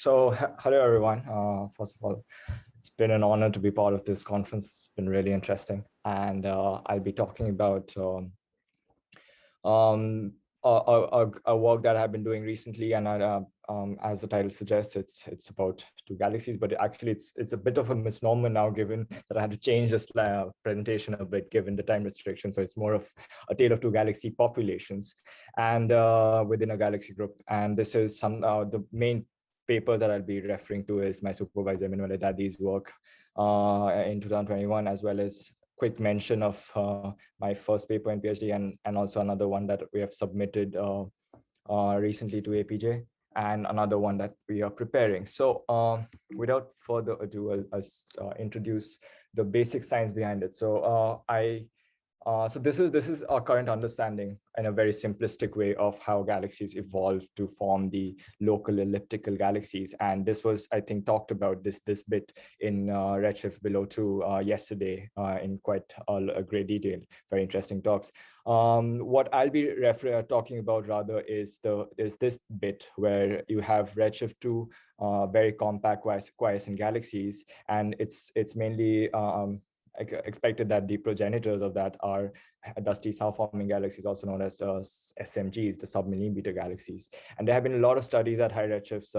Hello everyone. First of all, it's been an honor to be part of this conference. It's been really interesting, and I'll be talking about um, a work that I've been doing recently, and as the title suggests, it's about two galaxies. But actually, it's a bit of a misnomer now, given that I had to change this presentation a bit, given the time restriction. So it's more of a tale of two galaxy populations, and within a galaxy group. And this is the main paper that I'll be referring to is my supervisor Manuel Daddy's work in 2021, as well as quick mention of my first paper in PhD and also another one that we have submitted recently to APJ, and another one that we are preparing. So without further ado, I'll introduce the basic science behind it. So so this is our current understanding in a very simplistic way of how galaxies evolved to form the local elliptical galaxies. And this was, I think, talked about this bit in Redshift below 2 yesterday in quite a great detail. Very interesting talks. What I'll be talking about rather is this bit where you have Redshift 2 very compact quiescent galaxies, and it's mainly expected that the progenitors of that are dusty south-forming galaxies, also known as SMGs, the submillimetre galaxies. And there have been a lot of studies at high redshifts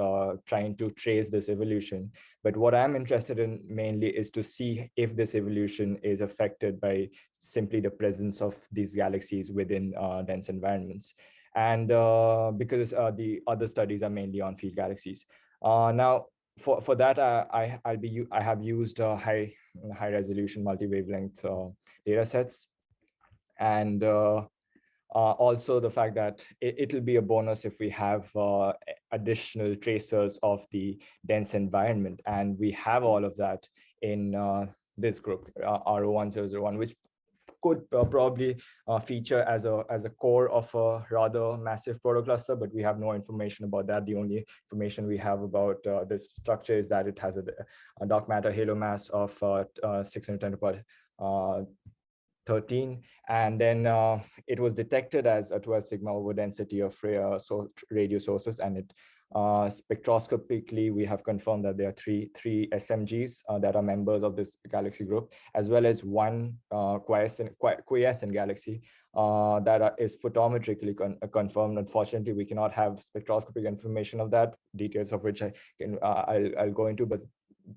trying to trace this evolution. But what I'm interested in mainly is to see if this evolution is affected by simply the presence of these galaxies within dense environments. And because the other studies are mainly on field galaxies. Now, for that, I have used high resolution multi-wavelength data sets, and also the fact that it'll be a bonus if we have additional tracers of the dense environment, and we have all of that in this group RO1001, which could probably feature as a core of a rather massive protocluster, but we have no information about that. The only information we have about this structure is that it has a dark matter halo mass of 610 to the power 13, and then it was detected as a 12 sigma over density of radio sources, and it spectroscopically we have confirmed that there are three SMGs that are members of this galaxy group, as well as one quiescent galaxy that is photometrically confirmed. Unfortunately, we cannot have spectroscopic information of that, details of which I'll go into, but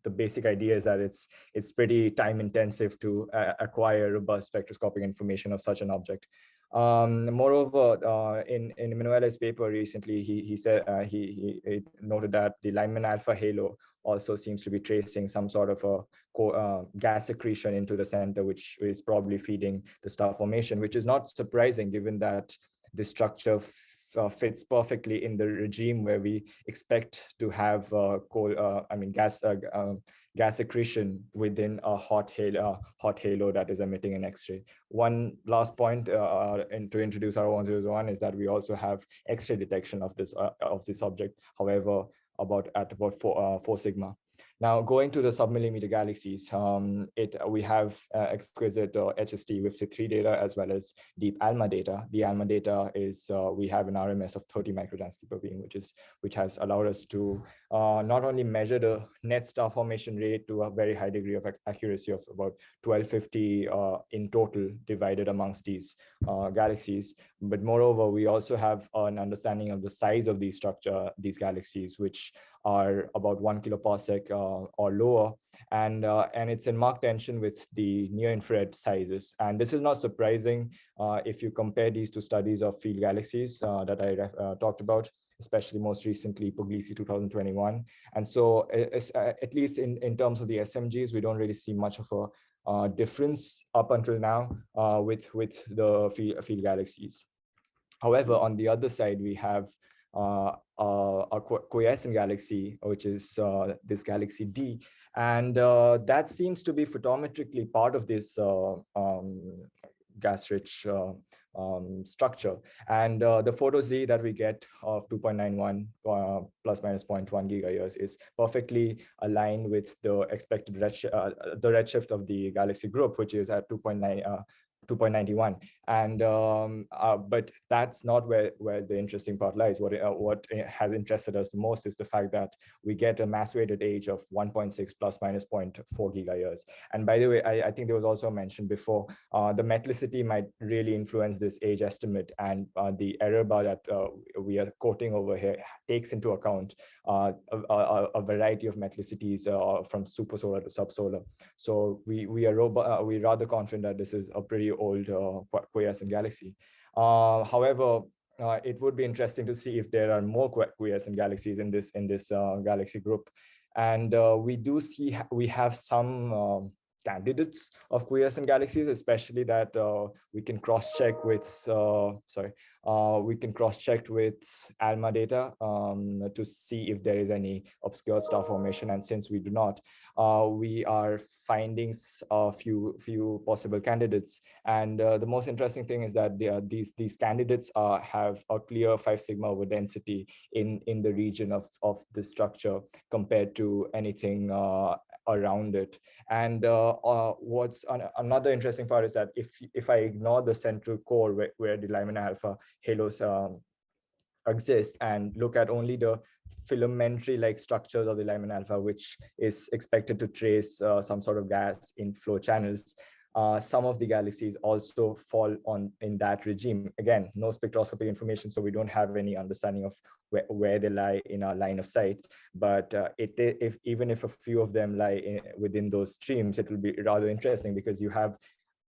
the basic idea is that it's pretty time intensive to acquire robust spectroscopic information of such an object. Moreover, in Manuel's paper recently, he said he noted that the Lyman alpha halo also seems to be tracing some sort of a gas accretion into the center, which is probably feeding the star formation, which is not surprising given that the structure fits perfectly in the regime where we expect to have gas accretion within a hot halo that is emitting an X-ray. One last point and to introduce our 1001 is that we also have X-ray detection of this object, however, at about 4 sigma. Now, going to the submillimeter galaxies, we have exquisite HST with CIP3 data as well as deep ALMA data. The ALMA data is we have an RMS of 30 micrograms per beam, which has allowed us to not only measure the net star formation rate to a very high degree of accuracy of about 1250 in total divided amongst these galaxies, but moreover, we also have an understanding of the size of these galaxies, which are about 1 kiloparsec or lower, and it's in marked tension with the near-infrared sizes. And this is not surprising if you compare these two studies of field galaxies that I talked about, especially most recently Puglisi 2021. And so at least in terms of the SMGs, we don't really see much of a difference up until now with the field galaxies. However, on the other side, we have a quiescent galaxy, which is this galaxy D, and that seems to be photometrically part of this gas-rich structure. And the photo Z that we get of 2.91 plus minus 0.1 gigayears is perfectly aligned with the expected redshift of the galaxy group, which is at 2.9 2.91, and but that's not where the interesting part lies. What has interested us the most is the fact that we get a mass weighted age of 1.6 plus minus 0.4 gigayears. And by the way, I think there was also mentioned before, the metallicity might really influence this age estimate, and the error bar that we are quoting over here takes into account a variety of metallicities from supersolar to subsolar. So we are rather confident that this is a pretty old quiescent galaxy. However, it would be interesting to see if there are more quiescent galaxies in this galaxy group, and we have some candidates of quiescent galaxies, especially that we can cross-check with ALMA data to see if there is any obscure star formation. And since we do not, we are finding a few possible candidates. And the most interesting thing is that these candidates have a clear 5 sigma over density in the region of the structure compared to anything around it. And what's another interesting part is that if I ignore the central core where the Lyman alpha halos exist and look at only the filamentary like structures of the Lyman alpha, which is expected to trace some sort of gas in flow channels, some of the galaxies also fall in that regime. Again, no spectroscopic information, so we don't have any understanding of where they lie in our line of sight. But even if a few of them lie within those streams, it will be rather interesting, because you have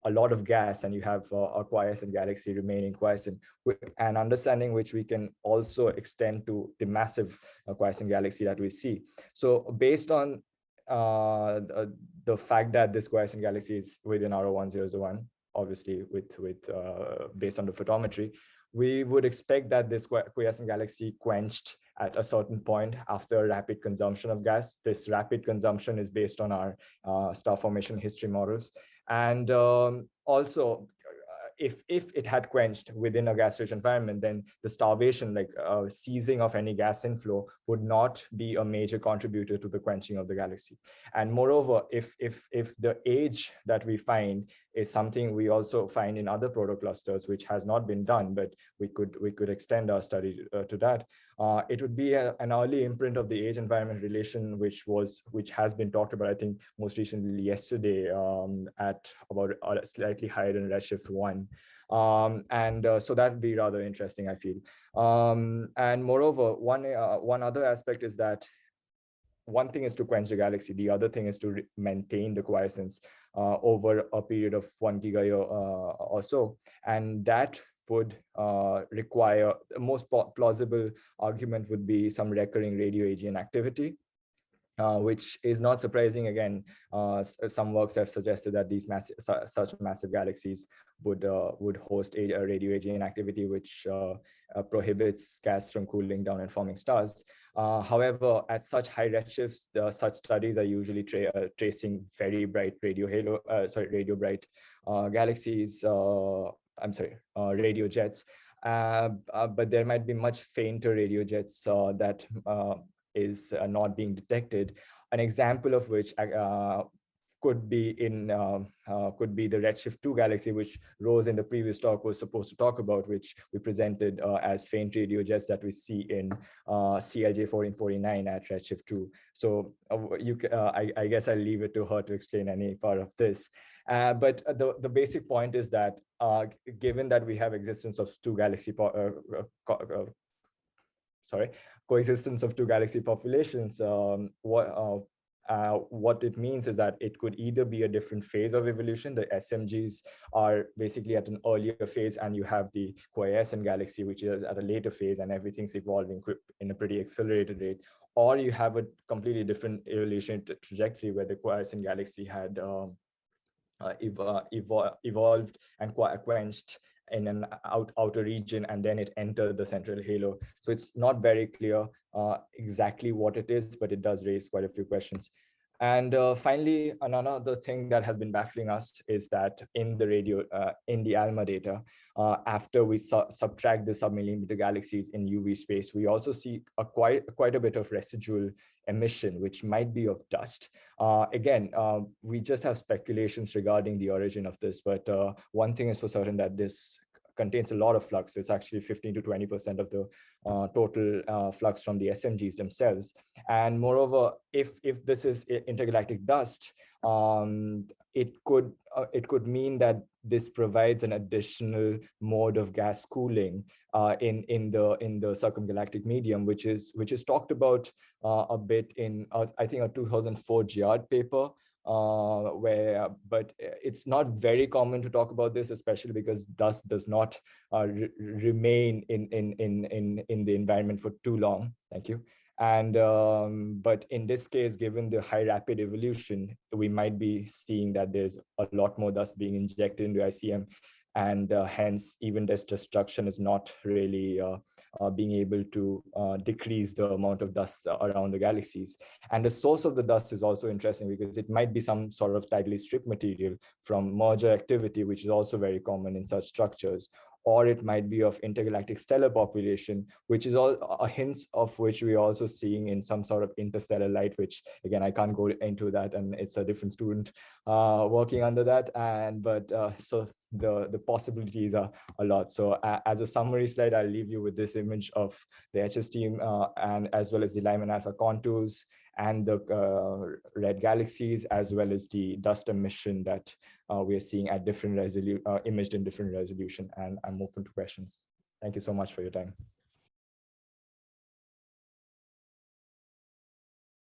a lot of gas and you have a quiescent galaxy remaining quiescent, an understanding which we can also extend to the massive quiescent galaxy that we see. So based on the fact that this quiescent galaxy is within R01001, obviously based on the photometry, we would expect that this quiescent galaxy quenched at a certain point after a rapid consumption of gas. This rapid consumption is based on our star formation history models. And also, if it had quenched within a gas-rich environment, then the starvation, like ceasing of any gas inflow, would not be a major contributor to the quenching of the galaxy. And moreover, if the age that we find is something we also find in other protoclusters, which has not been done, but we could extend our study to that, it would be an early imprint of the age environment relation, which has been talked about, I think, most recently yesterday at about slightly higher than redshift 1. So that would be rather interesting, I feel. And moreover, one other aspect is that one thing is to quench the galaxy, the other thing is to maintain the quiescence over a period of 1 gigayear or so. And that would require, the most plausible argument would be some recurring radio-AGN activity. Which is not surprising. Again, some works have suggested that these such massive galaxies would host a radio-AGN activity, which prohibits gas from cooling down and forming stars. However, at such high redshifts, such studies are usually tracing very bright radio bright galaxies. Radio jets. But there might be much fainter radio jets that is not being detected. An example of which could be the redshift 2 galaxy, which Rose in the previous talk was supposed to talk about, which we presented as faint radio jets that we see in CLJ 1449 at redshift 2. So I guess I'll leave it to her to explain any part of this. But the basic point is that given that we have existence of coexistence of 2 galaxy populations, what it means is that it could either be a different phase of evolution. The SMGs are basically at an earlier phase, and you have the quiescent galaxy, which is at a later phase, and everything's evolving in a pretty accelerated rate. Or you have a completely different evolution trajectory where the quiescent galaxy had evolved and quenched in an outer region, and then it entered the central halo. So it's not very clear exactly what it is, but it does raise quite a few questions. And finally, another thing that has been baffling us is that in the ALMA data, after we subtract the submillimeter galaxies in UV space, we also see quite a bit of residual emission, which might be of dust. Again, we just have speculations regarding the origin of this, but one thing is for certain, that this contains a lot of flux. It's actually 15 to 20% of the total flux from the SMGs themselves. And moreover, if this is intergalactic dust, it could mean that this provides an additional mode of gas cooling in the circumgalactic medium, which is talked about a bit in I think a 2004 Giard paper, but it's not very common to talk about this, especially because dust does not remain in the environment for too long. Thank you. And but in this case, given the high rapid evolution, we might be seeing that there's a lot more dust being injected into ICM, and hence even this destruction is not really being able to decrease the amount of dust around the galaxies. And the source of the dust is also interesting, because it might be some sort of tidally stripped material from merger activity, which is also very common in such structures, or it might be of intergalactic stellar population, which is all a hint of which we're also seeing in some sort of interstellar light, which again, I can't go into that, and it's a different student working under that. But so the possibilities are a lot. So as a summary slide, I'll leave you with this image of the HS team and as well as the Lyman alpha contours and the red galaxies, as well as the dust emission that we are seeing at different imaged in different resolution. And I'm open to questions. Thank you so much for your time.